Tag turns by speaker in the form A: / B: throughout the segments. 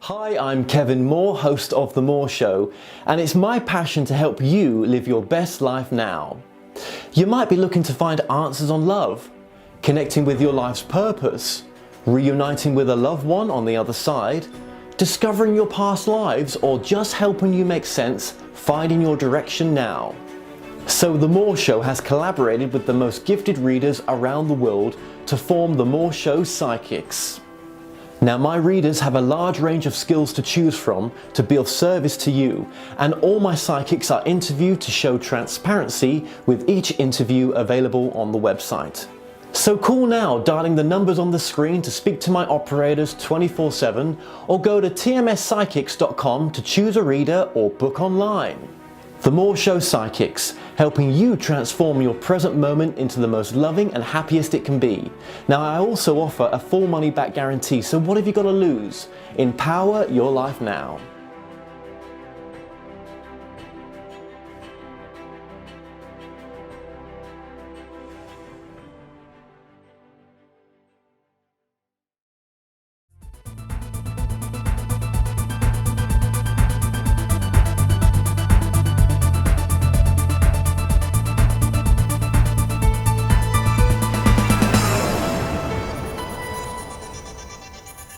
A: Hi, I'm Kevin Moore, host of The Moore Show, and it's my passion to help you live your best life now. You might be looking to find answers on love, connecting with your life's purpose, reuniting with a loved one on the other side, discovering your past lives, or just helping you make sense, finding your direction now. So The Moore Show has collaborated with the most gifted readers around the world to form The Moore Show Psychics. Now, my readers have a large range of skills to choose from to be of service to you, and all my psychics are interviewed to show transparency, with each interview available on the website. So call now, dialing the numbers on the screen to speak to my operators 24/7, or go to tmspsychics.com to choose a reader or book online. The Moore Show Psychics, helping you transform your present moment into the most loving and happiest it can be. Now, I also offer a full money back guarantee, so what have you got to lose? Empower your life now.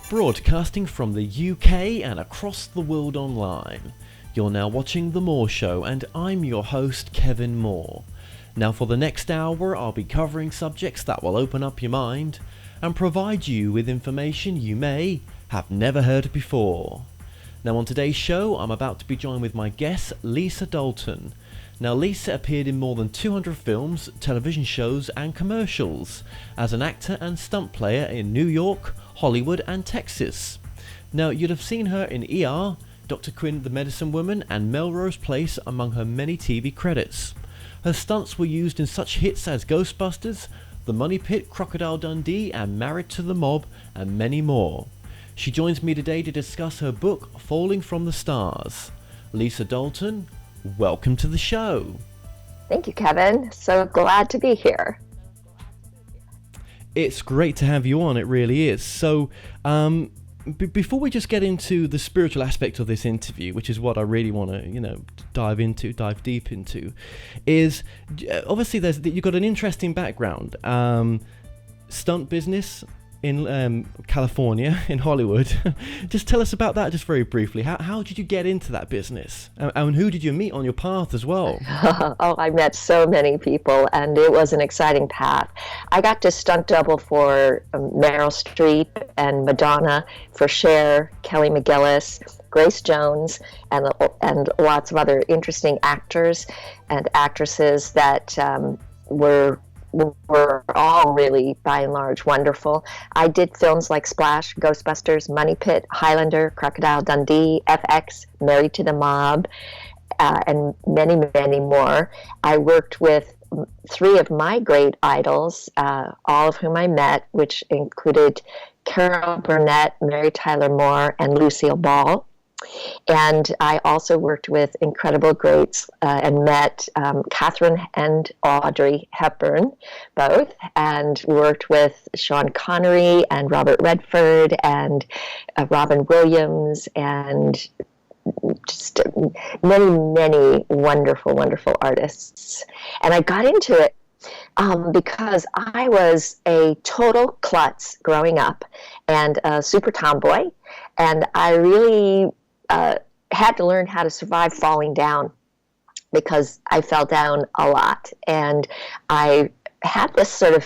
A: Broadcasting from the UK and across the world online. You're now watching The Moore Show, and I'm your host, Kevin Moore. Now, for the next hour, I'll be covering subjects that will open up your mind and provide you with information you may have never heard before. Now, on today's show, I'm about to be joined with my guest, Lisa Dalton. Now, Lisa appeared in more than 200 films, television shows and commercials as an actor and stunt player in New York, Hollywood and Texas. Now, you'd have seen her in ER, Dr. Quinn the Medicine Woman and Melrose Place among her many TV credits. Her stunts were used in such hits as Ghostbusters, The Money Pit, Crocodile Dundee and Married to the Mob, and many more. She joins me today to discuss her book, Falling from the Stars. Lisa Dalton, welcome to the show.
B: Thank you, Kevin. So glad to be here.
A: It's great to have you on, it really is. So, before we just get into the spiritual aspect of this interview, which is what I really want to, dive deep into, is obviously you've got an interesting background, stunt business in California, in Hollywood. Just tell us about that just very briefly. How did you get into that business? And who did you meet on your path as well?
B: Oh, I met so many people, and it was an exciting path. I got to stunt double for Meryl Streep and Madonna, for Cher, Kelly McGillis, Grace Jones, and lots of other interesting actors and actresses that were all really, by and large, wonderful. I did films like Splash, Ghostbusters, Money Pit, Highlander, Crocodile Dundee, FX, Married to the Mob, and many, many more. I worked with three of my great idols, all of whom I met, which included Carol Burnett, Mary Tyler Moore, and Lucille Ball. And I also worked with incredible greats and met Catherine and Audrey Hepburn, both, and worked with Sean Connery and Robert Redford and Robin Williams, and just many, many wonderful, wonderful artists. And I got into it because I was a total klutz growing up and a super tomboy, and I really had to learn how to survive falling down, because I fell down a lot. And I had this sort of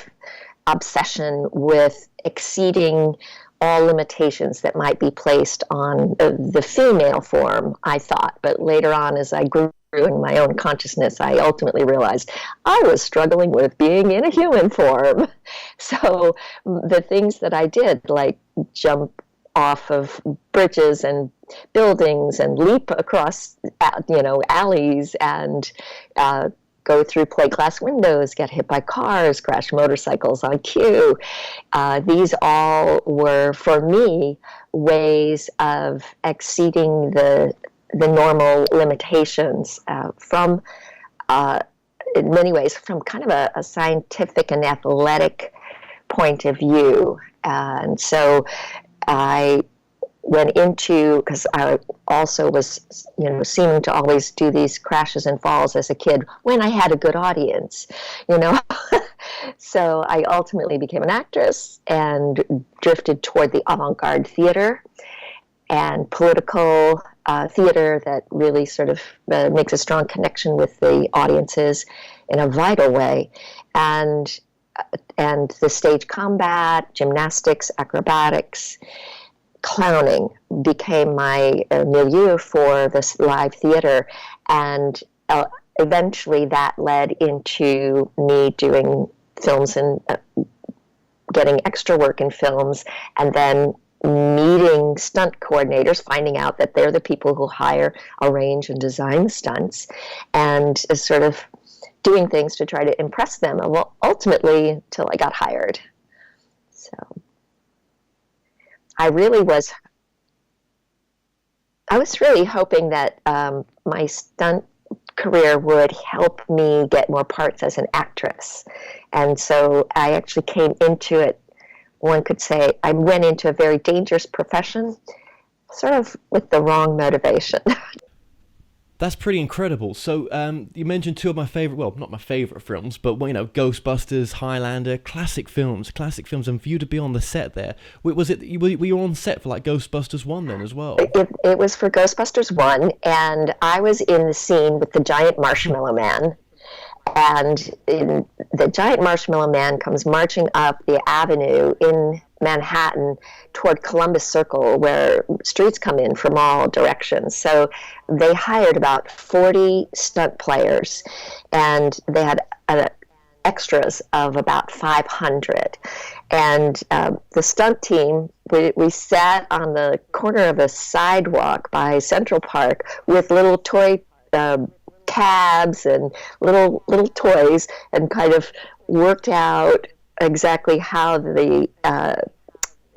B: obsession with exceeding all limitations that might be placed on the female form, I thought. But later on, as I grew in my own consciousness, I ultimately realized I was struggling with being in a human form. So the things that I did, like jump off of bridges and buildings and leap across, alleys and go through plate glass windows, get hit by cars, crash motorcycles on cue. These all were, for me, ways of exceeding the normal limitations from, in many ways, from kind of a scientific and athletic point of view. And so I went into, because I also was, seeming to always do these crashes and falls as a kid when I had a good audience, you know. So I ultimately became an actress and drifted toward the avant-garde theater and political theater that really sort of makes a strong connection with the audiences in a vital way. And the stage combat, gymnastics, acrobatics, clowning became my milieu for this live theater. And eventually that led into me doing films and getting extra work in films, and then meeting stunt coordinators, finding out that they're the people who hire, arrange, and design the stunts, and sort of doing things to try to impress them. Well, ultimately, till I got hired. So I was really hoping that my stunt career would help me get more parts as an actress. And so I actually came into it, one could say, I went into a very dangerous profession, sort of with the wrong motivation.
A: That's pretty incredible. So you mentioned two of my favorite, well, not my favorite films, but Ghostbusters, Highlander, classic films. And for you to be on the set there, were you on set for like Ghostbusters 1 then as well?
B: It was for Ghostbusters 1, and I was in the scene with the giant marshmallow man. And the giant marshmallow man comes marching up the avenue in Manhattan toward Columbus Circle, where streets come in from all directions. So they hired about 40 stunt players, and they had extras of about 500. And the stunt team, we sat on the corner of a sidewalk by Central Park with little toy cabs and little toys, and kind of worked out exactly how the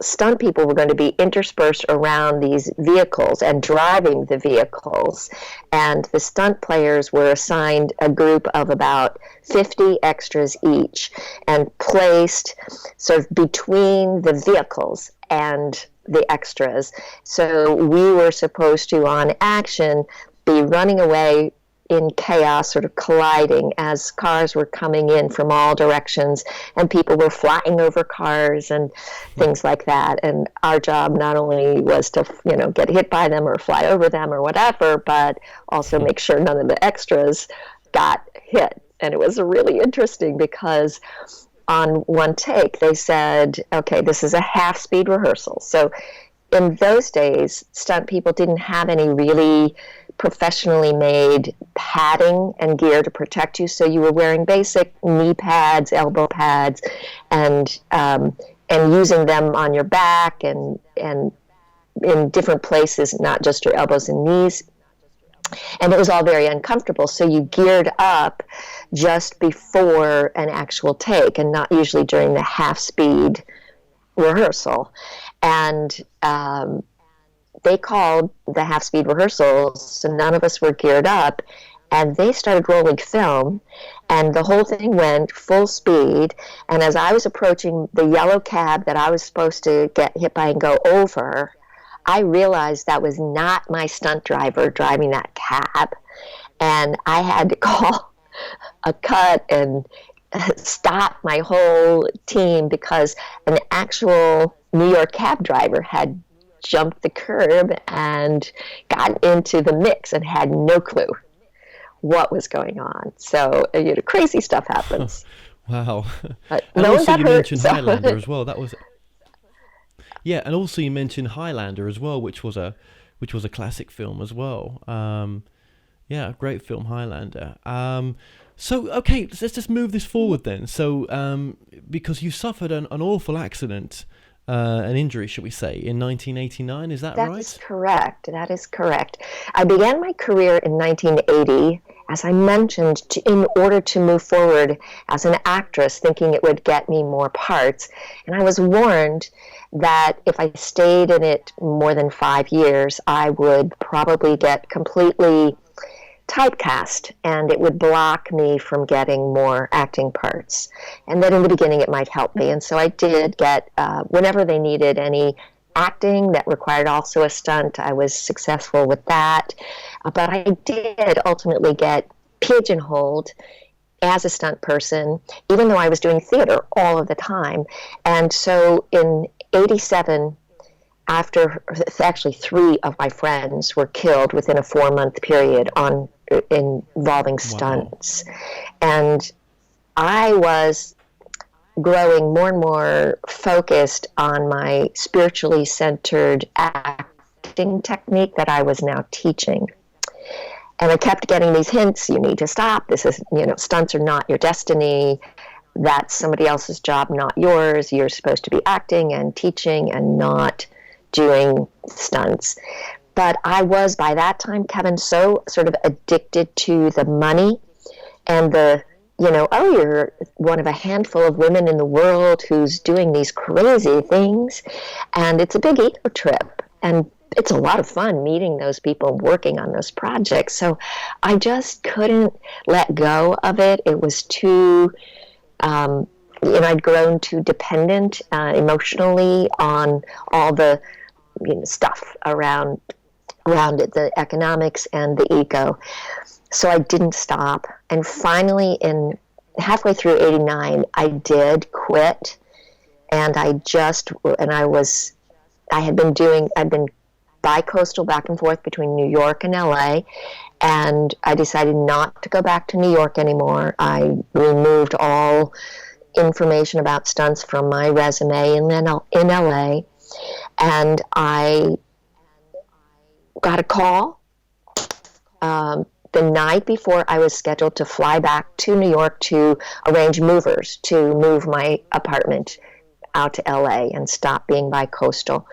B: stunt people were going to be interspersed around these vehicles and driving the vehicles. And the stunt players were assigned a group of about 50 extras each and placed sort of between the vehicles and the extras. So we were supposed to, on action, be running away in chaos, sort of colliding as cars were coming in from all directions, and people were flying over cars and things like that. And our job not only was to, get hit by them or fly over them or whatever, but also make sure none of the extras got hit. And it was really interesting because on one take they said, okay, this is a half-speed rehearsal. So in those days, stunt people didn't have any really professionally made padding and gear to protect you, so you were wearing basic knee pads, elbow pads, and using them on your back and in different places, not just your elbows and knees. And it was all very uncomfortable, so you geared up just before an actual take and not usually during the half-speed rehearsal. And they called the half-speed rehearsals, so none of us were geared up, and they started rolling film, and the whole thing went full speed. And as I was approaching the yellow cab that I was supposed to get hit by and go over, I realized that was not my stunt driver driving that cab, and I had to call a cut and stop my whole team because an actual New York cab driver had jumped the curb and got into the mix and had no clue what was going on. So, crazy stuff happens.
A: Wow.
B: But
A: and
B: no
A: also
B: one got
A: you
B: hurt,
A: mentioned
B: so.
A: Highlander as well. That was and also you mentioned Highlander as well, which was a classic film as well. Great film, Highlander. So, okay, let's just move this forward then. So, because you suffered an awful accident, an injury, should we say, in 1989, is that right?
B: That is correct. I began my career in 1980, as I mentioned, in order to move forward as an actress, thinking it would get me more parts. And I was warned that if I stayed in it more than 5 years, I would probably get completely typecast, and it would block me from getting more acting parts. And that in the beginning it might help me. And so I did get, whenever they needed any acting that required also a stunt. I was successful with that. But I did ultimately get pigeonholed as a stunt person, even though I was doing theater all of the time. And so in 87, after actually 3 of my friends were killed within a 4-month period involving stunts. Wow. And I was growing more and more focused on my spiritually centered acting technique that I was now teaching. And I kept getting these hints, you need to stop. This is, stunts are not your destiny. That's somebody else's job, not yours. You're supposed to be acting and teaching and not doing stunts. But I was, by that time, Kevin, so sort of addicted to the money and the, you're one of a handful of women in the world who's doing these crazy things. And it's a big ego trip. And it's a lot of fun meeting those people, working on those projects. So I just couldn't let go of it. It was too, I'd grown too dependent emotionally on all the stuff around it, the economics and the ego. So I didn't stop. And finally, halfway through 89, I did quit. And I'd been bi-coastal back and forth between New York and LA, and I decided not to go back to New York anymore. I removed all information about stunts from my resume in LA, and I got a call the night before I was scheduled to fly back to New York to arrange movers to move my apartment out to LA and stop being bi-coastal.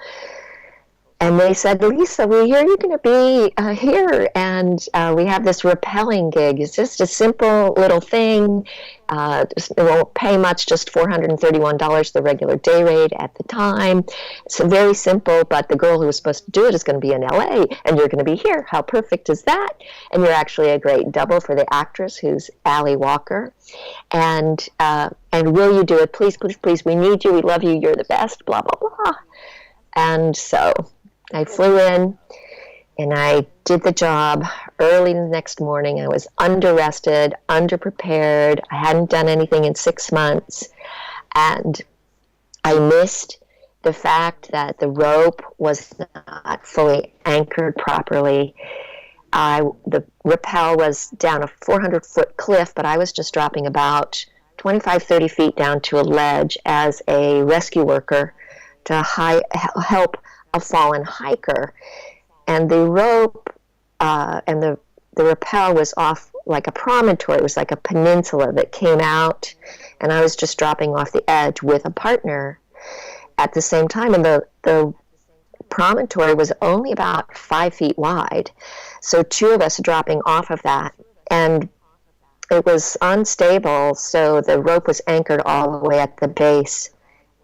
B: And they said, Lisa, we hear you're going to be here, and we have this rappelling gig. It's just a simple little thing. It won't pay much, just $431, the regular day rate at the time. It's very simple, but the girl who was supposed to do it is going to be in LA, and you're going to be here. How perfect is that? And you're actually a great double for the actress, who's Allie Walker. And will you do it? Please, please, please. We need you. We love you. You're the best. Blah, blah, blah. And so I flew in and I did the job early the next morning. I was under-rested, underprepared. I hadn't done anything in 6 months. And I missed the fact that the rope was not fully anchored properly. The rappel was down a 400-foot cliff, but I was just dropping about 25, 30 feet down to a ledge as a rescue worker to help a fallen hiker, and the rope and the rappel was off like a promontory. It was like a peninsula that came out, and I was just dropping off the edge with a partner at the same time, and the promontory was only about 5 feet wide, so 2 of us dropping off of that, and it was unstable, so the rope was anchored all the way at the base,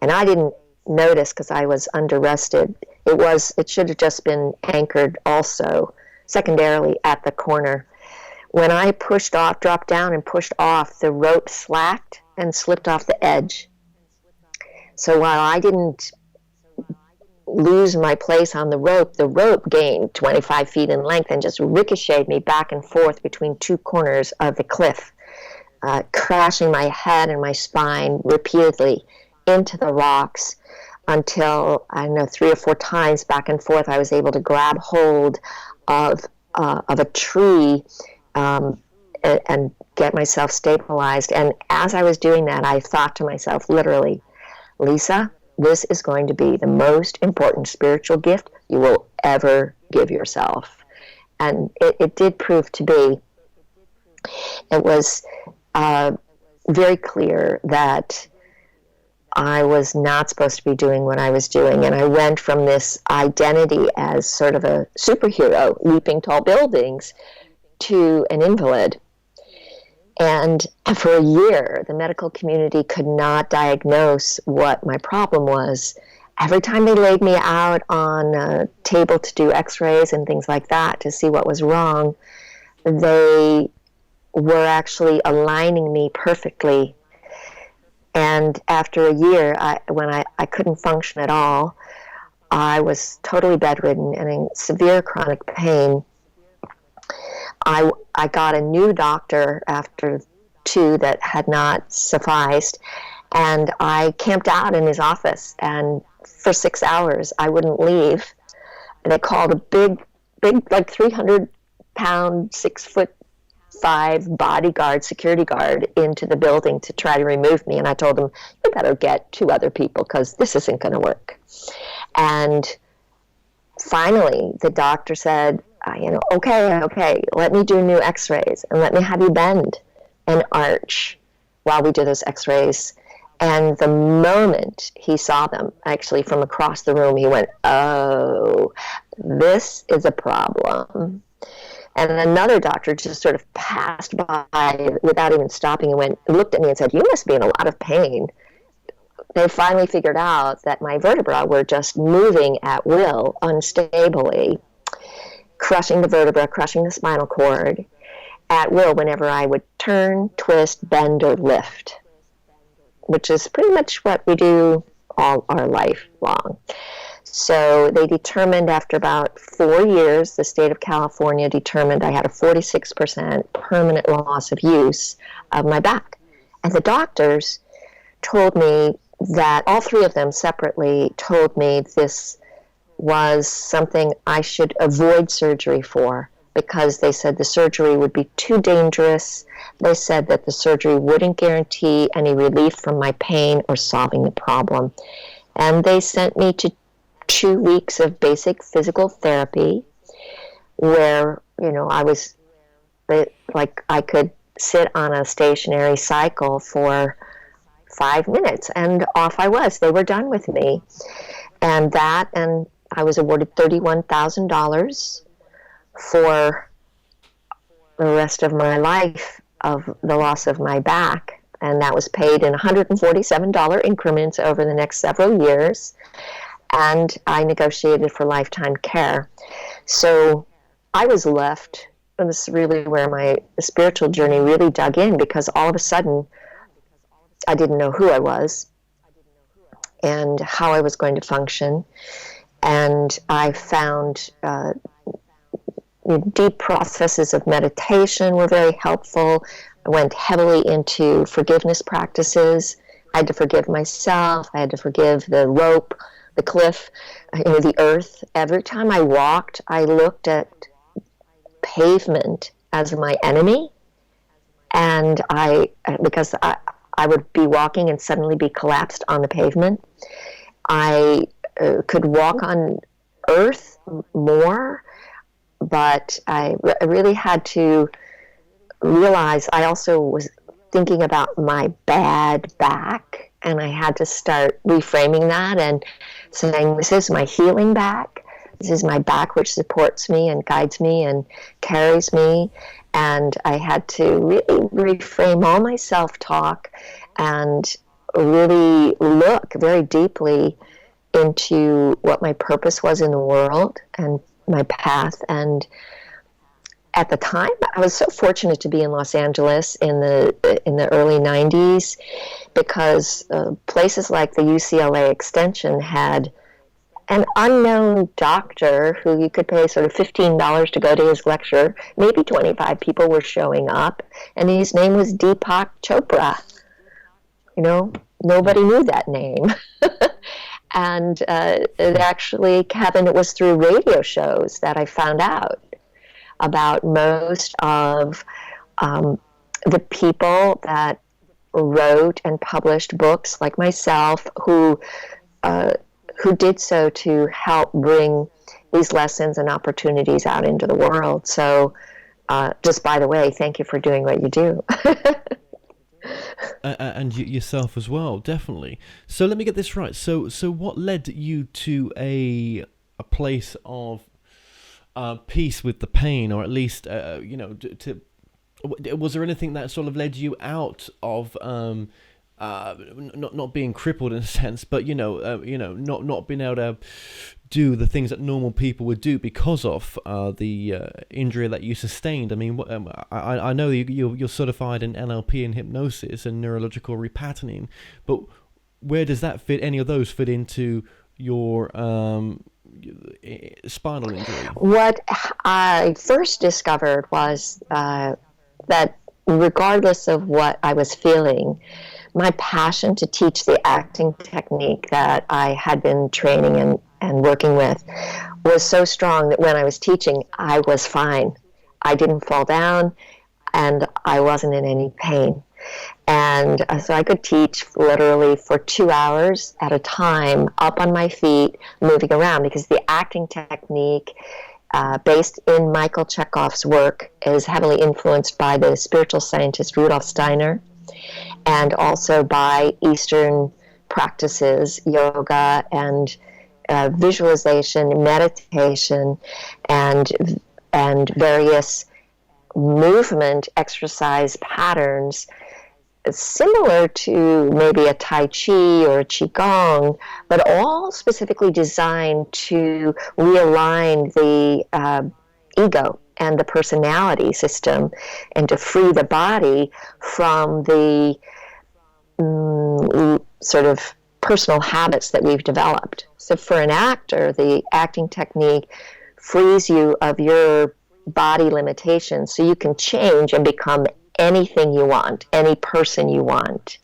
B: and I didn't notice because I was under-rested. It should have just been anchored also secondarily at the corner. When I dropped down and pushed off, the rope slacked and slipped off the edge. So while I didn't lose my place on the rope gained 25 feet in length and just ricocheted me back and forth between 2 corners of the cliff, crashing my head and my spine repeatedly into the rocks until, 3 or 4 times back and forth, I was able to grab hold of a tree and get myself stabilized. And as I was doing that, I thought to myself, literally, Lisa, this is going to be the most important spiritual gift you will ever give yourself. And it did prove to be. It was very clear that I was not supposed to be doing what I was doing, and I went from this identity as sort of a superhero leaping tall buildings to an invalid. And for a year, the medical community could not diagnose what my problem was. Every time they laid me out on a table to do x-rays and things like that to see what was wrong, they were actually aligning me perfectly. And after a year, when I couldn't function at all, I was totally bedridden and in severe chronic pain. I got a new doctor after 2 that had not sufficed, and I camped out in his office, and for 6 hours I wouldn't leave. And they called a big, like 300-pound, 6'5" bodyguard, security guard into the building to try to remove me. And I told them, you better get 2 other people because this isn't going to work. And finally, the doctor said, okay, let me do new x-rays and let me have you bend and arch while we do those x-rays. And the moment he saw them, actually from across the room, he went, oh, this is a problem. And another doctor just sort of passed by without even stopping and looked at me and said, you must be in a lot of pain. They finally figured out that my vertebrae were just moving at will, unstably, crushing the vertebra, crushing the spinal cord at will whenever I would turn, twist, bend, or lift, which is pretty much what we do all our life long. So they determined after about 4 years, the state of California determined I had a 46% permanent loss of use of my back. And the doctors told me that, all 3 of them separately told me this was something I should avoid surgery for, because they said the surgery would be too dangerous. They said that the surgery wouldn't guarantee any relief from my pain or solving the problem. And they sent me to 2 weeks of basic physical therapy where, I was like I could sit on a stationary cycle for 5 minutes and off I was. They were done with me. And I was awarded $31,000 for the rest of my life of the loss of my back. And that was paid in $147 increments over the next several years. And I negotiated for lifetime care. So I was left, and this is really where my spiritual journey really dug in, because all of a sudden I didn't know who I was and how I was going to function. And I found deep processes of meditation were very helpful. I went heavily into forgiveness practices. I had to forgive myself. I had to forgive the rope, the cliff, the earth. Every time I walked, I looked at pavement as my enemy. And because I would be walking and suddenly be collapsed on the pavement, I could walk on earth more, but I really had to realize I also was thinking about my bad back, and I had to start reframing that and saying, this is my healing back. This is my back which supports me and guides me and carries me. And I had to really reframe all my self-talk and really look very deeply into what my purpose was in the world and my path. And at the time, I was so fortunate to be in Los Angeles in the early 90s, because places like the UCLA Extension had an unknown doctor who you could pay sort of $15 to go to his lecture. Maybe 25 people were showing up, and his name was Deepak Chopra. Nobody knew that name. And it was through radio shows that I found out about most of the people that wrote and published books like myself, who did so to help bring these lessons and opportunities out into the world. So just by the way, thank you for doing what you do.
A: And yourself as well, definitely. So let me get this right. So what led you to a place of peace with the pain, or at least was there anything that sort of led you out of not being crippled in a sense, but not being able to do the things that normal people would do because of the injury that you sustained? I mean, I know you're certified in NLP and hypnosis and neurological repatterning, but where does that fit? Any of those fit into your spinal injury?
B: What I first discovered was that regardless of what I was feeling, my passion to teach the acting technique that I had been training and working with was so strong that when I was teaching, I was fine. I didn't fall down, and I wasn't in any pain. And so I could teach literally for 2 hours at a time, up on my feet, moving around, because the acting technique based in Michael Chekhov's work is heavily influenced by the spiritual scientist Rudolf Steiner, and also by Eastern practices, yoga and visualization, meditation, and various movement exercise patterns similar to maybe a Tai Chi or a Qigong, but all specifically designed to realign the ego and the personality system, and to free the body from the sort of personal habits that we've developed. So for an actor, the acting technique frees you of your body limitations so you can change and become anything you want, any person you want.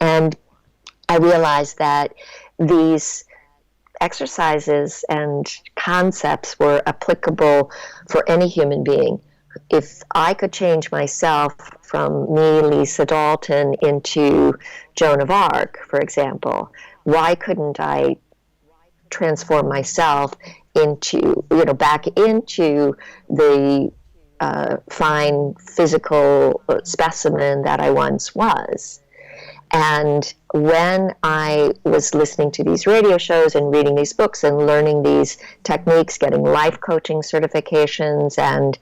B: And I realized that these exercises and concepts were applicable for any human being. If I could change myself from me, Lisa Dalton, into Joan of Arc, for example, why couldn't I transform myself into, back into the fine physical specimen that I once was? And when I was listening to these radio shows and reading these books and learning these techniques, getting life coaching certifications and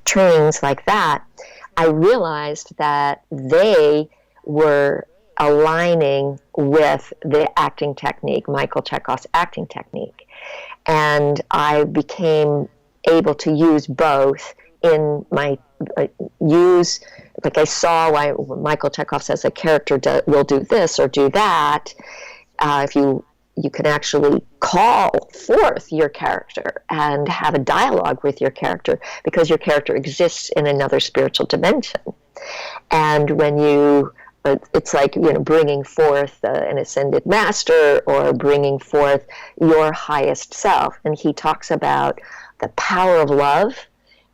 B: trainings like that, I realized that they were aligning with the acting technique, Michael Chekhov's acting technique. And I became able to use both in my like I saw why Michael Chekhov says a character will do this or do that. If you can actually call forth your character and have a dialogue with your character, because your character exists in another spiritual dimension. And when it's like, bringing forth an ascended master or bringing forth your highest self. And he talks about the power of love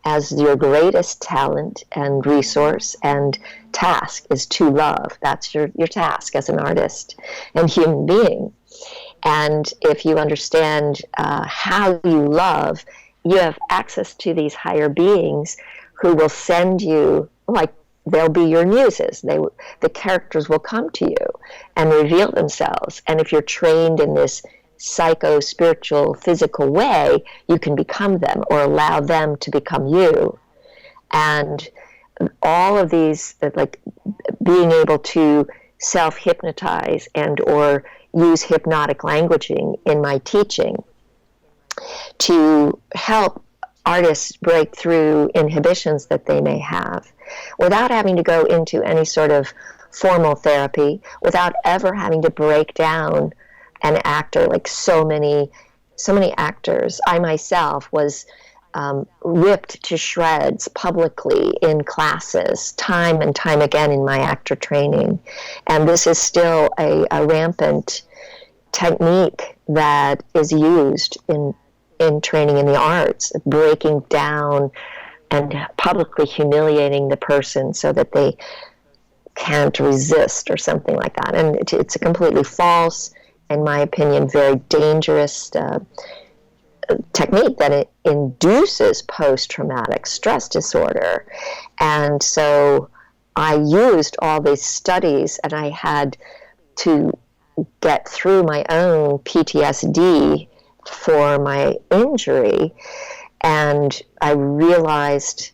B: as your greatest talent and resource and task is to love. That's your task as an artist and human being. And if you understand how you love, you have access to these higher beings who will send you, like, they'll be your muses. The characters will come to you and reveal themselves. And if you're trained in this psycho-spiritual, physical way, you can become them or allow them to become you. And all of these, like being able to self-hypnotize and or use hypnotic languaging in my teaching to help artists break through inhibitions that they may have without having to go into any sort of formal therapy, without ever having to break down an actor, like so many actors. I myself was ripped to shreds publicly in classes time and time again in my actor training. And this is still a rampant technique that is used in training in the arts, breaking down and publicly humiliating the person so that they can't resist or something like that. And it's a completely false, in my opinion, very dangerous technique that it induces post-traumatic stress disorder. And so I used all these studies, and I had to get through my own PTSD for my injury, and I realized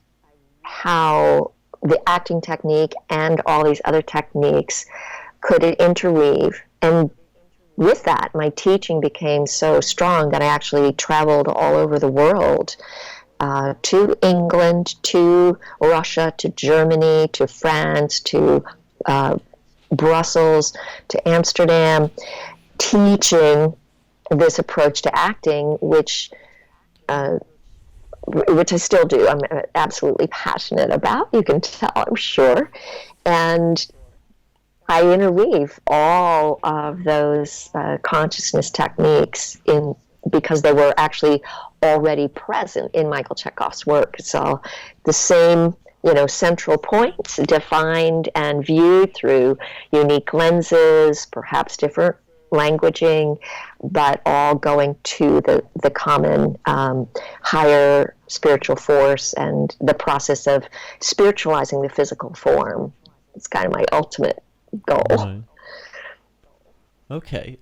B: how the acting technique and all these other techniques could interweave. And with that, my teaching became so strong that I actually traveled all over the world, to England, to Russia, to Germany, to France, to Brussels, to Amsterdam, teaching this approach to acting, which I still do. I'm absolutely passionate about. You can tell, I'm sure. And I interweave all of those consciousness techniques in because they were actually already present in Michael Chekhov's work. So the same, central points defined and viewed through unique lenses, perhaps different languaging, but all going to the common higher spiritual force and the process of spiritualizing the physical form. It's kind of my ultimate goal.
A: Right. Okay.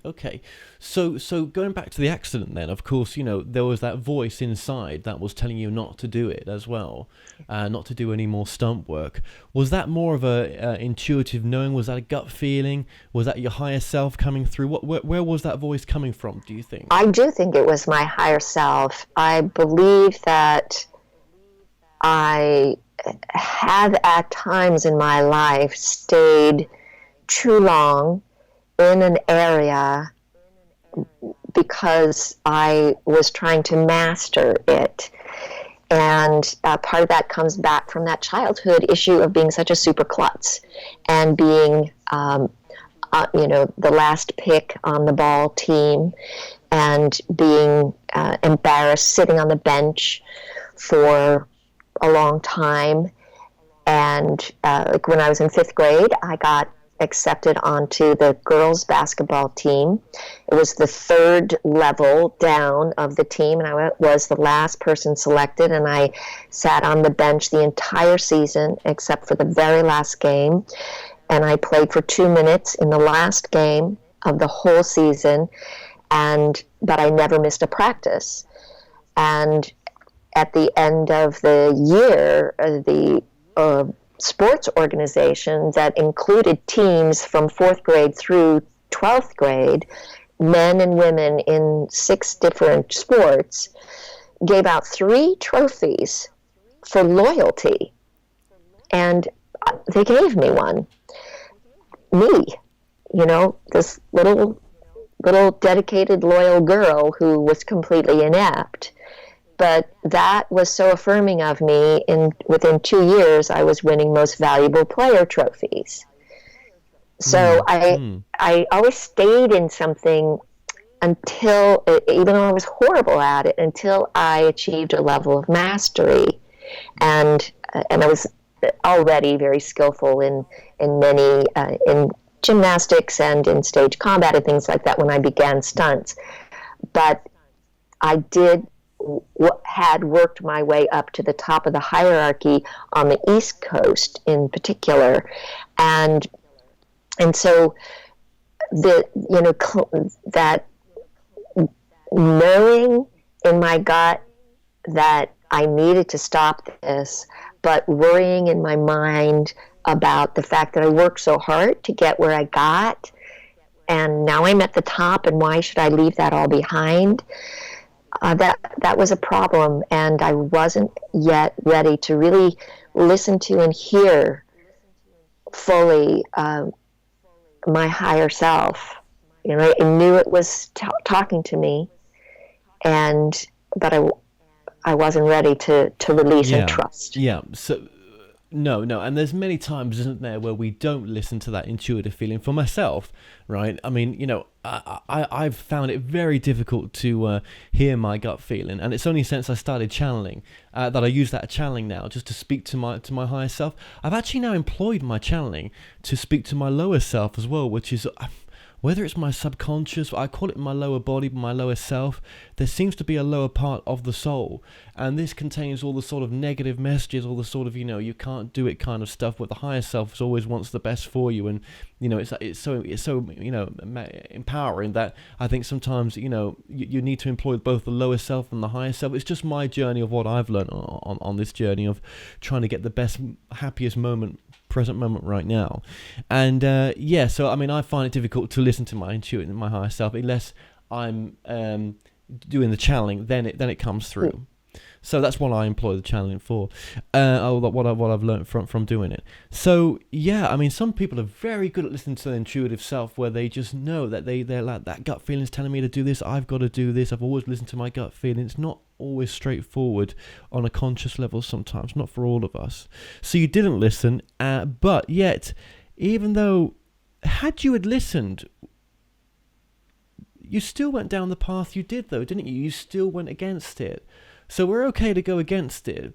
A: So going back to the accident then, of course, there was that voice inside that was telling you not to do it as well, not to do any more stunt work. Was that more of a intuitive knowing? Was that a gut feeling? Was that your higher self coming through? Where was that voice coming from, do you think?
B: I do think it was my higher self. I believe that I have at times in my life stayed too long in an area because I was trying to master it. And part of that comes back from that childhood issue of being such a super klutz and being, the last pick on the ball team and being embarrassed sitting on the bench for a long time. And like when I was in 5th grade, I got accepted onto the girls basketball team. It was the 3rd level down of the team, and I was the last person selected, and I sat on the bench the entire season except for the very last game, and I played for 2 minutes in the last game of the whole season, but I never missed a practice. And at the end of the year, the sports organization that included teams from 4th grade through 12th grade, men and women in 6 different sports, gave out 3 trophies for loyalty. And they gave me one. Me, this little dedicated, loyal girl who was completely inept. But that was so affirming of me. Within 2 years, I was winning most valuable player trophies. So I always stayed in something until, even though I was horrible at it, until I achieved a level of mastery. And I was already very skillful in many, in gymnastics and in stage combat and things like that when I began stunts. But I had worked my way up to the top of the hierarchy on the East Coast in particular, and so that knowing in my gut that I needed to stop this, but worrying in my mind about the fact that I worked so hard to get where I got, and now I'm at the top, and why should I leave that all behind? That was a problem, and I wasn't yet ready to really listen to and hear fully my higher self. I knew it was talking to me, but I wasn't ready to release and trust.
A: Yeah. So no, and there's many times, isn't there, where we don't listen to that intuitive feeling. For myself, right? I mean, I've found it very difficult to hear my gut feeling, and it's only since I started channeling that I use that channeling now just to speak to my higher self. I've actually now employed my channeling to speak to my lower self as well, which is whether it's my subconscious, I call it my lower body, my lower self, there seems to be a lower part of the soul. And this contains all the sort of negative messages, all the sort of, you can't do it kind of stuff, where the higher self always wants the best for you. And, it's so empowering that I think sometimes, you need to employ both the lower self and the higher self. It's just my journey of what I've learned on this journey of trying to get the best, happiest present moment right now. And so I find it difficult to listen to my intuition and my higher self unless I'm doing the channeling. Then it comes through.
C: So that's what I employ the channeling for, what I've learned from doing it. So yeah, I mean, some people are very good at listening to their intuitive self, where they just know that they're like, that gut feeling's telling me to do this. I've got to do this. I've always listened to my gut feeling. It's not always straightforward on a conscious level. Sometimes, not for all of us. So you didn't listen, but yet, even though, had you had listened, you still went down the path you did, though, didn't you? You still went against it. So we're okay to go against it,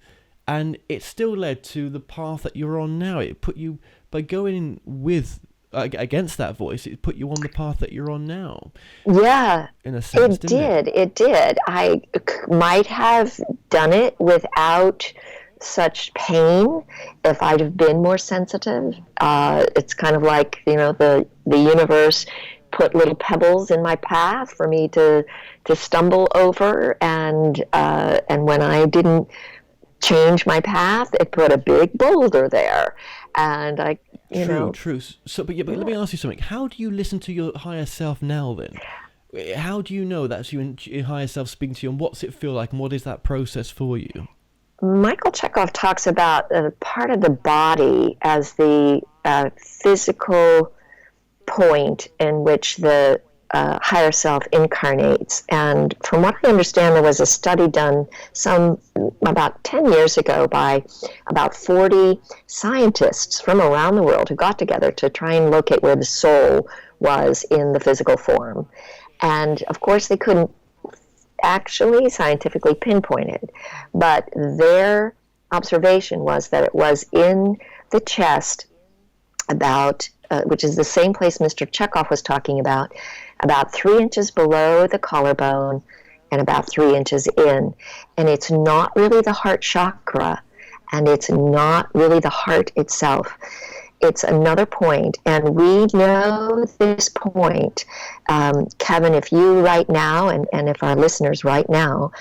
C: and it still led to the path that you're on now. It put you, by going with against that voice, it put you on the path that you're on now.
B: Yeah,
C: in a sense,
B: it did. I might have done it without such pain if I'd have been more sensitive. It's kind of like, the universe put little pebbles in my path for me to stumble over, and when I didn't change my path, it put a big boulder there, and I
C: True. So, but let me ask you something. How do you listen to your higher self now, then? How do you know that's your higher self speaking to you, and what's it feel like, and what is that process for you?
B: Michael Chekhov talks about part of the body as the physical point in which the higher self incarnates. And from what I understand, there was a study done about 10 years ago by about 40 scientists from around the world who got together to try and locate where the soul was in the physical form. And of course, they couldn't actually scientifically pinpoint it, but their observation was that it was in the chest, which is the same place Mr. Chekhov was talking about 3 inches below the collarbone and about 3 inches in. And it's not really the heart chakra, and it's not really the heart itself. It's another point, and we know this point. Kevin, if you right now, and if our listeners right now,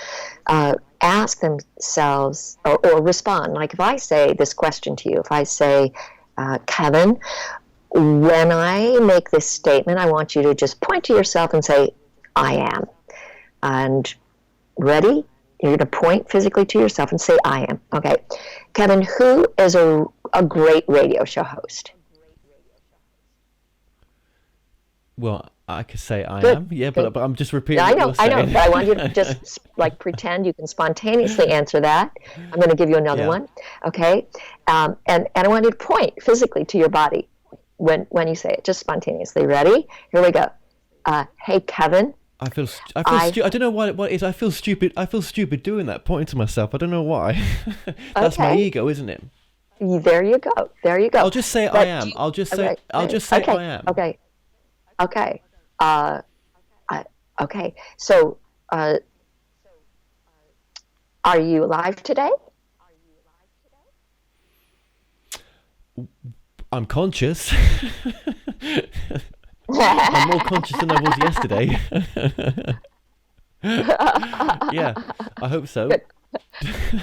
B: ask themselves or respond, like if I say this question to you, if I say, Kevin, when I make this statement, I want you to just point to yourself and say, I am. And ready? You're going to point physically to yourself and say, I am. Okay. Kevin, who is a great radio show host?
C: Well, I could say I
B: Good.
C: am. Yeah, but I'm just repeating
B: I know,
C: what you're saying.
B: but I want you to just pretend you can spontaneously answer that. I'm going to give you another one. Okay. And I want you to point physically to your body when you say it, just spontaneously. Ready? Here we go. Hey, Kevin.
C: I feel stupid. I don't know what it is. I feel stupid. I feel stupid doing that, pointing to myself. I don't know why. That's my ego, isn't it?
B: There you go.
C: I'll just say I am. I'll just say I am.
B: Okay. Okay. So, are you alive today?
C: I'm conscious. I'm more conscious than I was yesterday. Yeah, I hope so.
B: Good.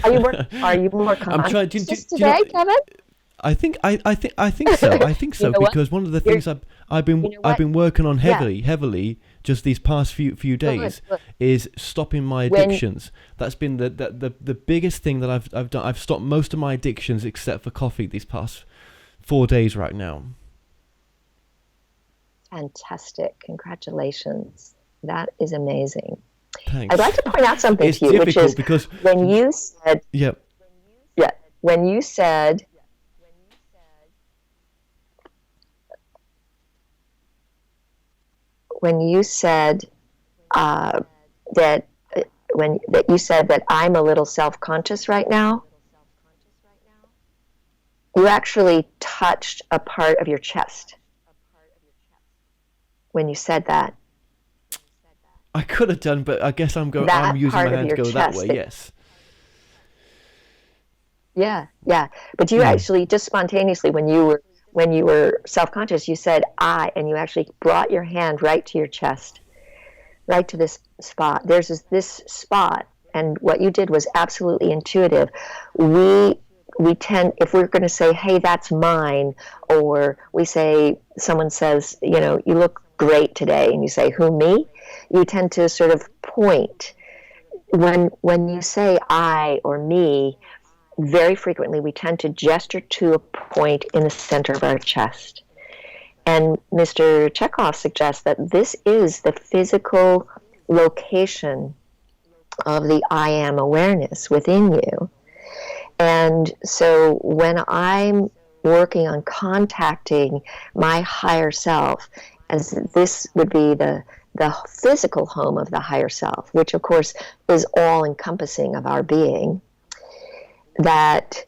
B: Are you more conscious today, Kevin?
C: I think so. I think so because one of the things I've been working on heavily just these past few days is stopping my addictions. That's been the biggest thing that I've done. I've stopped most of my addictions except for coffee these past 4 days right now.
B: Fantastic. Congratulations. That is amazing.
C: Thanks.
B: I'd like to point out something
C: It's
B: to you, which is
C: because
B: when you said that you said that I'm a little self-conscious right now, you actually touched a part of your chest when you said that.
C: I could have done, but I guess I'm using my hand to go that way. Yes.
B: Yeah. But you actually just spontaneously, when you were self-conscious, you said I, and you actually brought your hand right to your chest, right to this spot. There's this spot, and what you did was absolutely intuitive. We tend, if we're going to say, hey, that's mine, or someone says, you look great today, and you say, who, me? You tend to sort of point when you say I or me, very frequently we tend to gesture to a point in the center of our chest. And Mr. Chekhov suggests that this is the physical location of the I am awareness within you. And so when I'm working on contacting my higher self, as this would be the physical home of the higher self, which of course is all encompassing of our being, that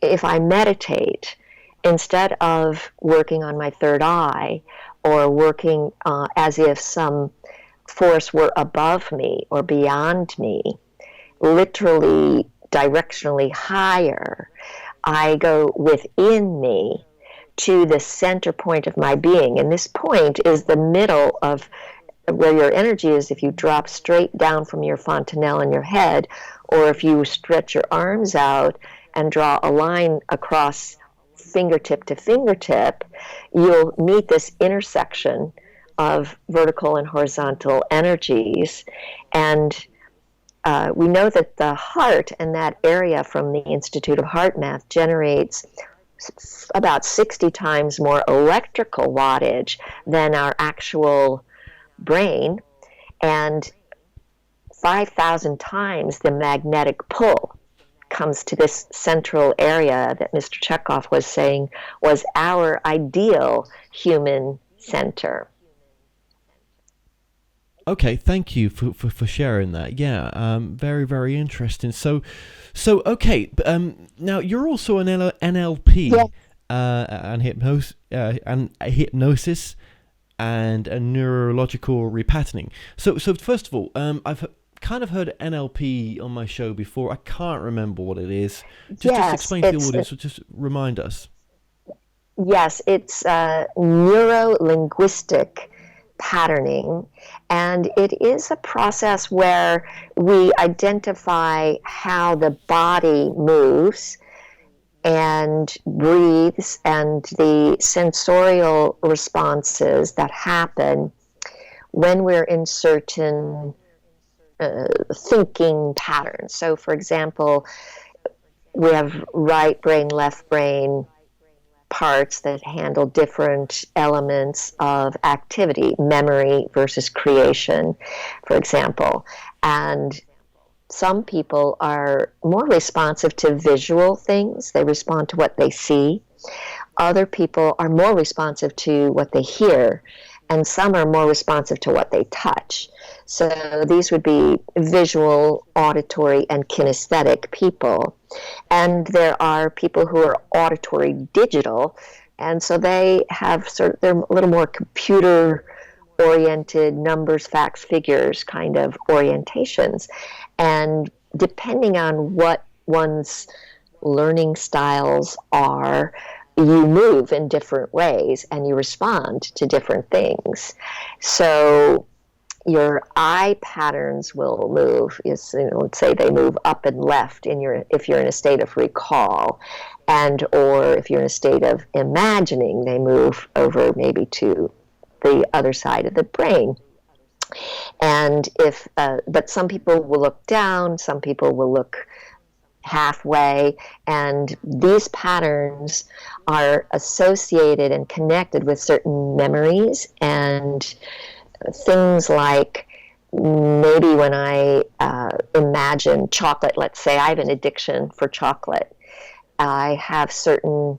B: if I meditate, instead of working on my third eye or working as if some force were above me or beyond me, literally directionally higher, I go within me to the center point of my being. And this point is the middle of where your energy is if you drop straight down from your fontanelle in your head, or if you stretch your arms out and draw a line across fingertip to fingertip, you'll meet this intersection of vertical and horizontal energies. And we know that the heart and that area from the Institute of Heart Math generates about 60 times more electrical wattage than our actual brain, and 5,000 times the magnetic pull comes to this central area that Mr. Chekhov was saying was our ideal human center.
C: Okay, thank you for sharing that. Yeah, very, very interesting. So okay, now you're also an NLP,
B: Yeah.
C: and hypnosis and a neurological repatterning. So first of all, I've kind of heard NLP on my show before. I can't remember what it is. Just explain to the audience, or just remind us.
B: Yes, it's neuro-linguistic patterning, and it is a process where we identify how the body moves and breathes and the sensorial responses that happen when we're in certain thinking patterns. So, for example, we have right brain, left brain parts that handle different elements of activity, memory versus creation, for example. And some people are more responsive to visual things. They respond to what they see. Other people are more responsive to what they hear. And some are more responsive to what they touch. So these would be visual, auditory, and kinesthetic people. And there are people who are auditory digital, and so they have they're a little more computer oriented, numbers, facts, figures kind of orientations. And depending on what one's learning styles are, you move in different ways and you respond to different things. So your eye patterns will move. Let's say they move up and left if you're in a state of recall, and or if you're in a state of imagining, they move over maybe to the other side of the brain. And but some people will look down, some people will look halfway, and these patterns are associated and connected with certain memories and things like maybe when I imagine chocolate, let's say I have an addiction for chocolate, I have certain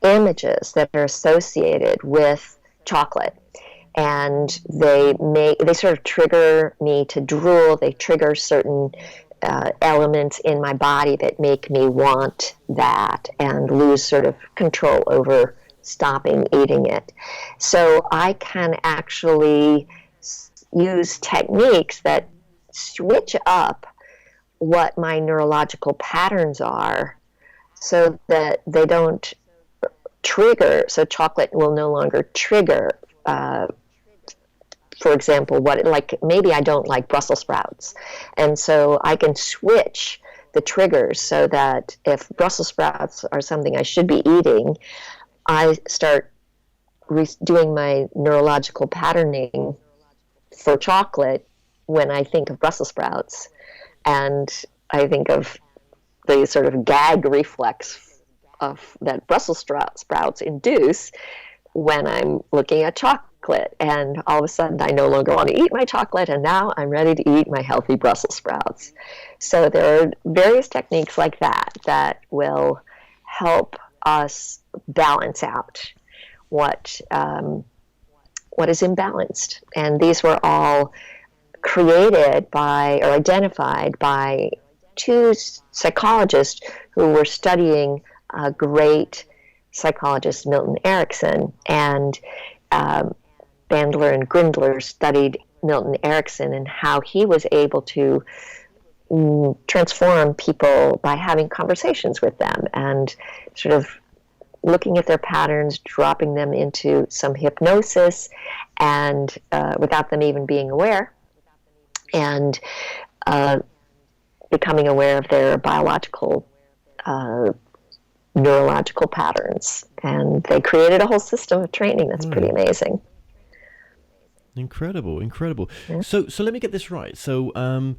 B: images that are associated with chocolate, and they sort of trigger me to drool. They trigger certain elements in my body that make me want that and lose sort of control over stopping eating it. So I can actually use techniques that switch up what my neurological patterns are so that they don't trigger. So chocolate will no longer trigger, for example, maybe I don't like Brussels sprouts. And so I can switch the triggers so that if Brussels sprouts are something I should be eating, I start doing my neurological patterning for chocolate when I think of Brussels sprouts. And I think of the sort of gag reflex of that Brussels sprouts induce when I'm looking at chocolate, and all of a sudden I no longer want to eat my chocolate, and now I'm ready to eat my healthy Brussels sprouts. So there are various techniques like that will help us balance out what is imbalanced. And these were all created by or identified by two psychologists who were studying a great psychologist, Milton Erickson, and Bandler and Grindler studied Milton Erickson and how he was able to transform people by having conversations with them and sort of looking at their patterns, dropping them into some hypnosis, and without them even being aware, and becoming aware of their biological neurological patterns. And they created a whole system of training that's pretty amazing.
C: Incredible.
B: Yeah.
C: So let me get this right. So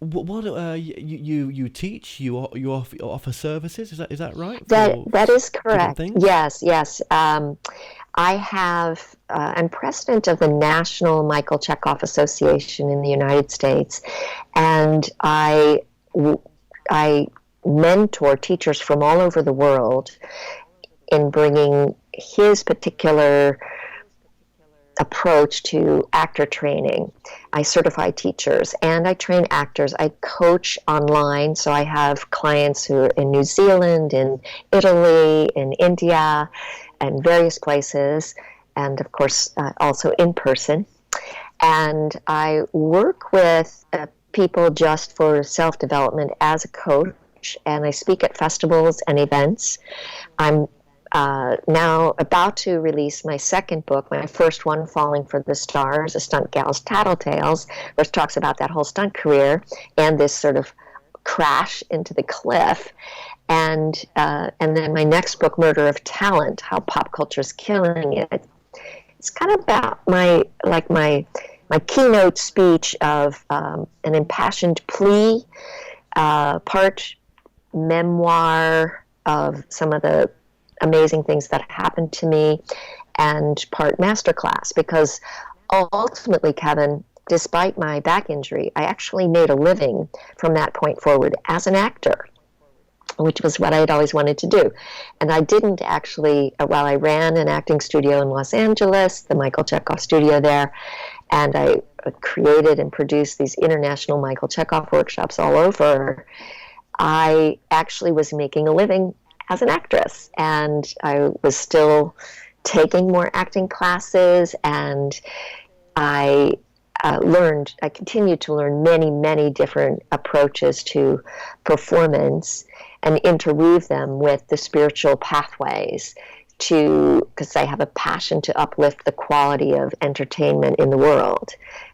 C: what you teach, you offer services, is that right?
B: That is correct. Yes. I have I'm president of the National Michael Chekhov Association in the United States, and I mentor teachers from all over the world in bringing his particular approach to actor training. I certify teachers and I train actors. I coach online, so I have clients who are in New Zealand, in Italy, in India, and various places, and of course also in person. And I work with people just for self-development as a coach, and I speak at festivals and events. I'm now about to release my second book, my first one, Falling for the Stars, A Stunt Gal's Tattletales, which talks about that whole stunt career and this sort of crash into the cliff. And then my next book, Murder of Talent, How Pop Culture is Killing It. It's kind of about my keynote speech of an impassioned plea, part memoir of some of the amazing things that happened to me, and part masterclass, because ultimately, Kevin, despite my back injury, I actually made a living from that point forward as an actor, which was what I had always wanted to do. And I didn't actually, while I ran an acting studio in Los Angeles, the Michael Chekhov studio there, and I created and produced these international Michael Chekhov workshops all over, I actually was making a living as an actress, and I was still taking more acting classes, and I continued to learn many, many different approaches to performance and interweave them with the spiritual pathways because I have a passion to uplift the quality of entertainment in the world.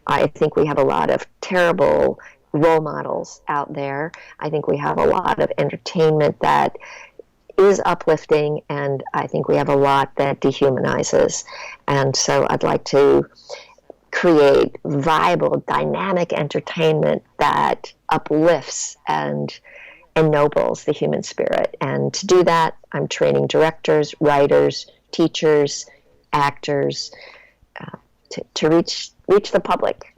B: I think we have a lot of terrible role models out there. I think we have a lot of entertainment that is uplifting, and I think we have a lot that dehumanizes. And so I'd like to create viable, dynamic entertainment that uplifts and ennobles the human spirit. And to do that, I'm training directors, writers, teachers, actors, to reach the public.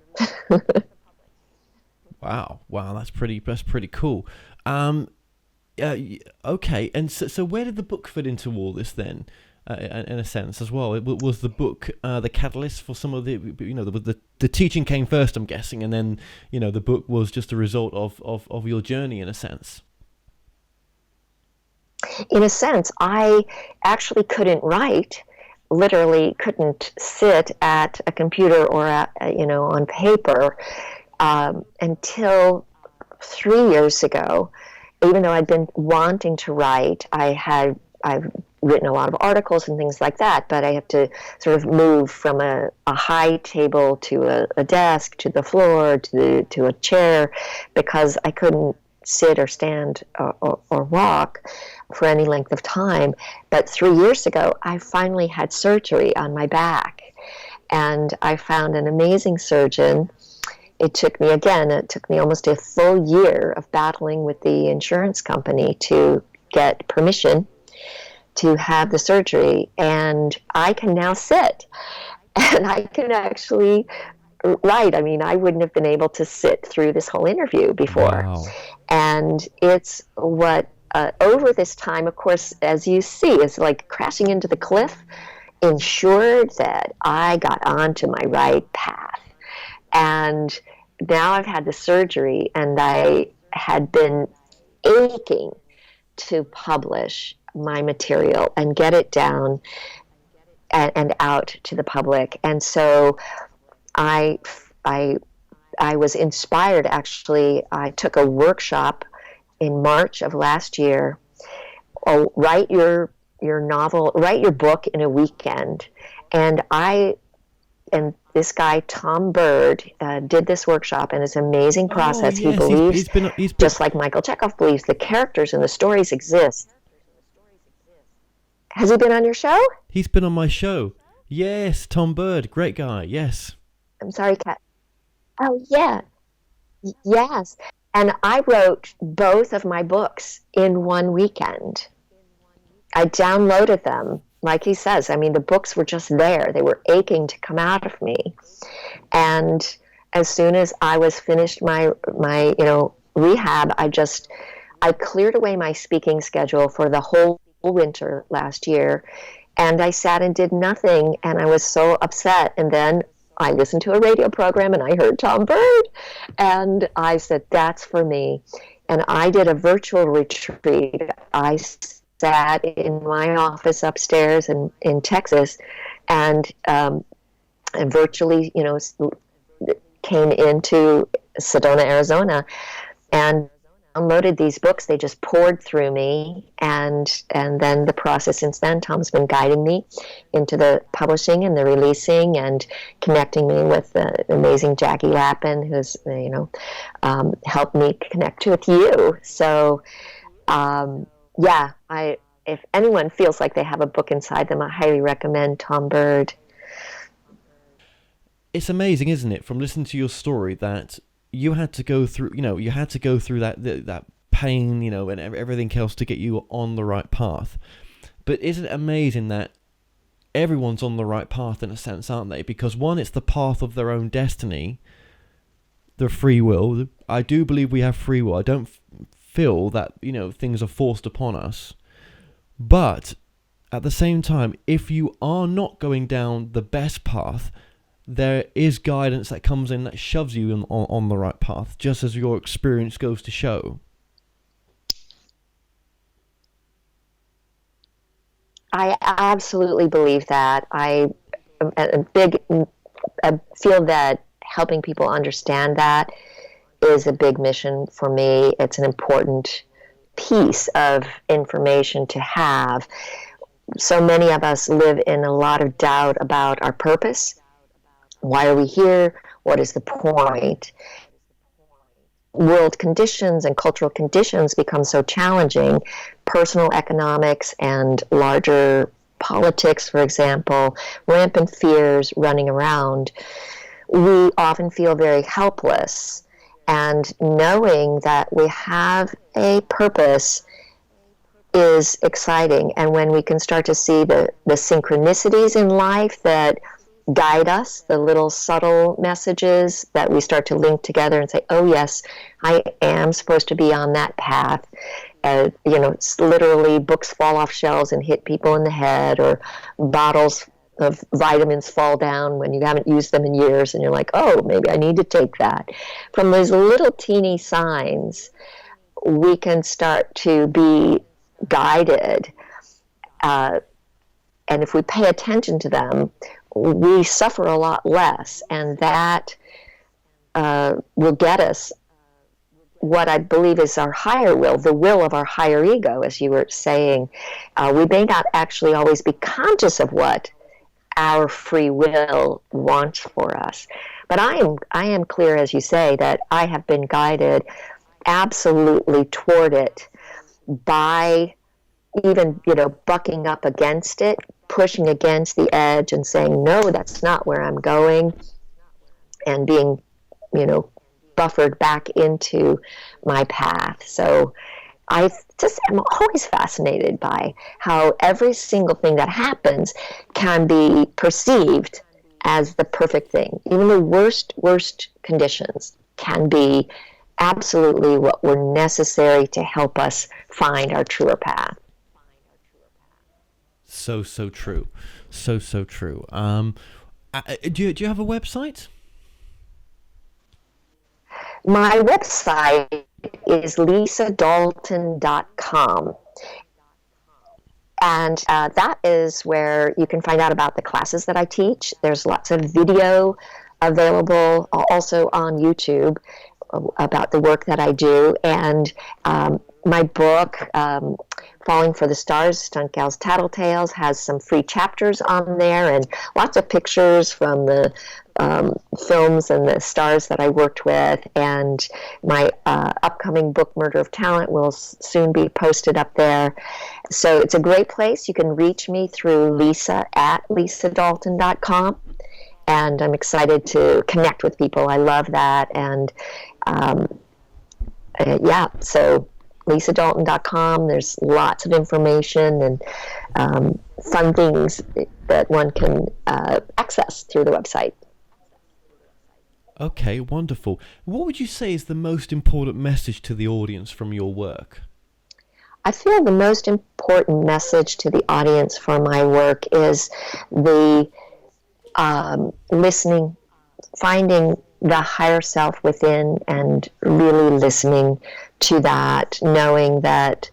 C: Wow, that's pretty cool. Okay, and so where did the book fit into all this then, in a sense as well? Was the book the catalyst for some of the teaching came first, I'm guessing, and then the book was just a result of your journey in a sense?
B: In a sense, I actually couldn't write, literally couldn't sit at a computer or on paper until 3 years ago. Even though I'd been wanting to write, I've written a lot of articles and things like that, but I have to sort of move from a high table to a desk, to the floor, to a chair, because I couldn't sit or stand or walk for any length of time. But 3 years ago, I finally had surgery on my back, and I found an amazing surgeon it took me almost a full year of battling with the insurance company to get permission to have the surgery. And I can now sit and I can actually write. I mean, I wouldn't have been able to sit through this whole interview before.
C: Wow.
B: And it's what, over this time, of course, as you see, is like crashing into the cliff, ensured that I got onto my right path. And now I've had the surgery, and I had been aching to publish my material and get it down and out to the public. And so I was inspired, actually. I took a workshop in March of last year. Write your novel, write your book in a weekend. And this guy, Tom Bird, did this workshop, and it's an amazing process.
C: Yes.
B: He believes,
C: he's been,
B: just like Michael Chekhov believes, the characters and the stories exist. Has he been on your show?
C: He's been on my show. Yes, Tom Bird, great guy. Yes.
B: I'm sorry, Kat. Oh, yeah. Yes. And I wrote both of my books in one weekend. I downloaded them, like he says. I mean, the books were just there. They were aching to come out of me. And as soon as I was finished my rehab, I cleared away my speaking schedule for the whole winter last year. And I sat and did nothing, and I was so upset. And then I listened to a radio program, and I heard Tom Bird, and I said, that's for me. And I did a virtual retreat. I sat in my office upstairs in Texas, and virtually, came into Sedona, Arizona, and downloaded these books. They just poured through me, and then the process since then, Tom's been guiding me into the publishing and the releasing, and connecting me with the amazing Jackie Lappin, who's helped me connect with you. So if anyone feels like they have a book inside them, I highly recommend Tom Bird.
C: It's amazing, isn't it, from listening to your story, that you had to go through, that pain, and everything else to get you on the right path. But isn't it amazing that everyone's on the right path in a sense, aren't they? Because one, it's the path of their own destiny, the free will. I do believe we have free will. I don't feel that, things are forced upon us. But at the same time, if you are not going down the best path, there is guidance that comes in that shoves you on the right path, just as your experience goes to show.
B: I absolutely believe that. I feel that helping people understand that is a big mission for me. It's an important piece of information to have. So many of us live in a lot of doubt about our purpose. Why are we here? What is the point? World conditions and cultural conditions become so challenging. Personal economics and larger politics, for example, rampant fears running around. We often feel very helpless. And knowing that we have a purpose is exciting. And when we can start to see the synchronicities in life that guide us, the little subtle messages that we start to link together and say, oh yes, I am supposed to be on that path. It's literally books fall off shelves and hit people in the head, or bottles of vitamins fall down when you haven't used them in years, and you're like, oh, maybe I need to take that. From those little teeny signs, we can start to be guided. And if we pay attention to them, we suffer a lot less, and that will get us what I believe is our higher will, the will of our higher ego, as you were saying. We may not actually always be conscious of what our free will wants for us. But I am clear, as you say, that I have been guided absolutely toward it by even, bucking up against it, pushing against the edge and saying, no, that's not where I'm going, and being buffered back into my path. So I just am always fascinated by how every single thing that happens can be perceived as the perfect thing. Even the worst conditions can be absolutely what were necessary to help us find our truer path.
C: So true. So true. Do you have a website?
B: My website is lisadalton.com. And that is where you can find out about the classes that I teach. There's lots of video available also on YouTube about the work that I do. And my book, Falling for the Stars, Stunt Gal's Tattletales, has some free chapters on there and lots of pictures from the films and the stars that I worked with. And my upcoming book, Murder of Talent, will soon be posted up there. So it's a great place. You can reach me through Lisa at lisadalton.com. And I'm excited to connect with people. I love that. And so lisadalton.com, there's lots of information and fun things that one can access through the website.
C: Okay, wonderful. What would you say is the most important message to the audience from your work?
B: I feel the most important message to the audience for my work is the listening, finding the higher self within and really listening to that, knowing that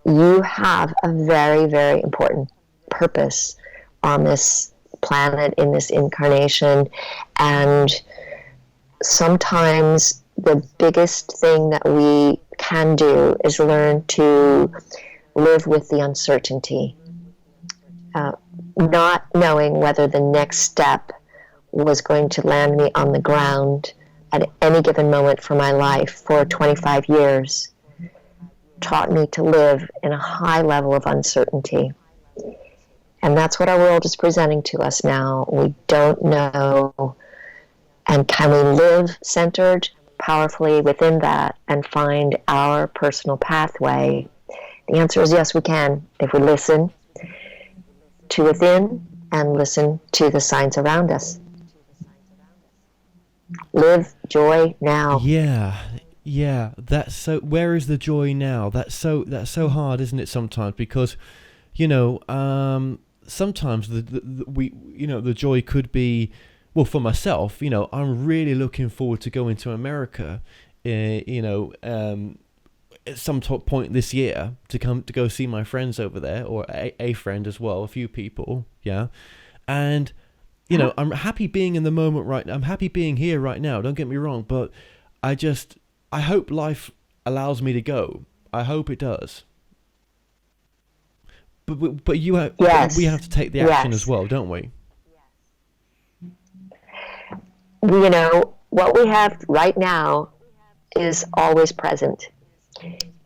B: you have a very, very important purpose on this planet, in this incarnation. And sometimes the biggest thing that we can do is learn to live with the uncertainty, not knowing whether the next step was going to land me on the ground at any given moment for my life for 25 years taught me to live in a high level of uncertainty. And that's what our world is presenting to us now. We don't know. And can we live centered, powerfully within that and find our personal pathway? The answer is yes, we can, if we listen to within and listen to the signs around us. Live joy now.
C: Yeah. That's so. Where is the joy now? That's so hard, isn't it? Sometimes because, sometimes the joy could be. Well, for myself, I'm really looking forward to going to America, at some point this year to go see my friends over there, or a friend as well, a few people, yeah. And, I'm happy being in the moment right now. I'm happy being here right now, don't get me wrong, but I hope life allows me to go. I hope it does. But
B: yes.
C: we have to take the action as well, don't we?
B: What we have right now is always present.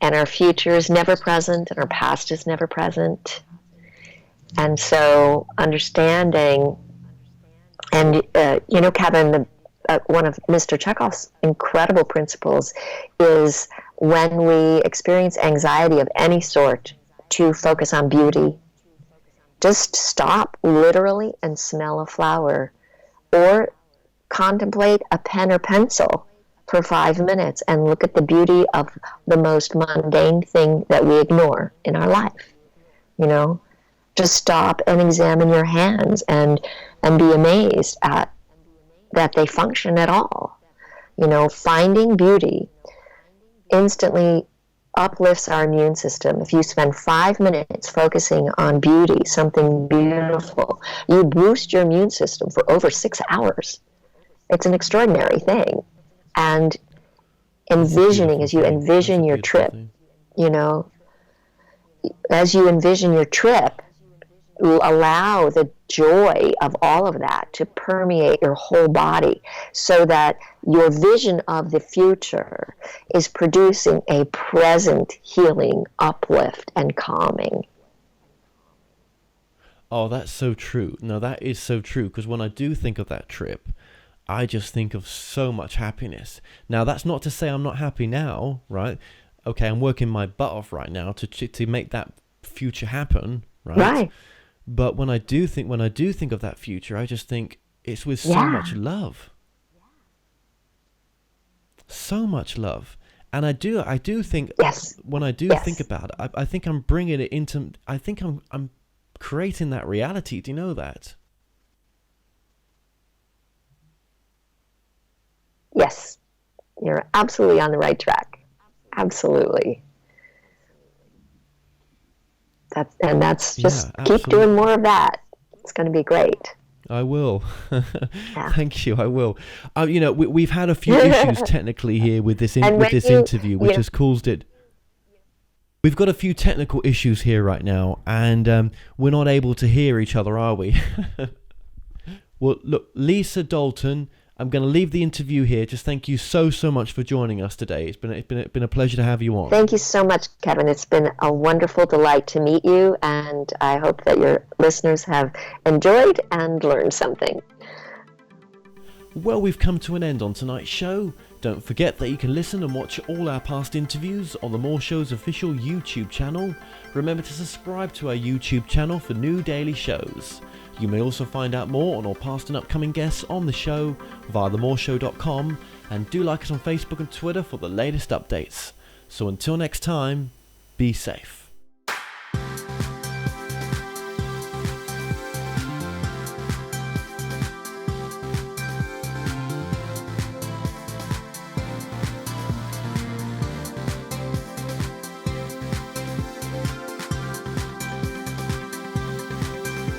B: And our future is never present, and our past is never present. And so understanding, and, Kevin, one of Mr. Chekhov's incredible principles is when we experience anxiety of any sort, to focus on beauty. Just stop literally and smell a flower, or contemplate a pen or pencil for 5 minutes and look at the beauty of the most mundane thing that we ignore in our life. Just stop and examine your hands and be amazed at that they function at all. Finding beauty instantly uplifts our immune system. If you spend 5 minutes focusing on beauty, something beautiful, you boost your immune system for over 6 hours. It's an extraordinary thing. And envisioning, as you envision your trip, as you envision your trip, allow the joy of all of that to permeate your whole body so that your vision of the future is producing a present healing, uplift, and calming.
C: Oh, that's so true. No, that is so true, because when I do think of that trip, I just think of so much happiness. Now, that's not to say I'm not happy now, right? Okay, I'm working my butt off right now to make that future happen, right?
B: Right.
C: But when I do think of that future, I just think it's with so much love. So much love. And I do think, when I do think about it, I think I'm bringing it into, I think I'm creating that reality. Do you know that?
B: Yes, you're absolutely on the right track. Absolutely. That's just keep doing more of that. It's going to be great.
C: I will. Thank you. I will. We've had a few issues technically here with this interview, which has caused it. We've got a few technical issues here right now, and we're not able to hear each other, are we? Well, look, Lisa Dalton, I'm going to leave the interview here. Just thank you so much for joining us today. It's been a pleasure to have you on.
B: Thank you so much, Kevin. It's been a wonderful delight to meet you, and I hope that your listeners have enjoyed and learned something.
C: Well, we've come to an end on tonight's show. Don't forget that you can listen and watch all our past interviews on the More Show's official YouTube channel. Remember to subscribe to our YouTube channel for new daily shows. You may also find out more on all past and upcoming guests on the show via themoreshow.com, and do like us on Facebook and Twitter for the latest updates. So until next time, be safe.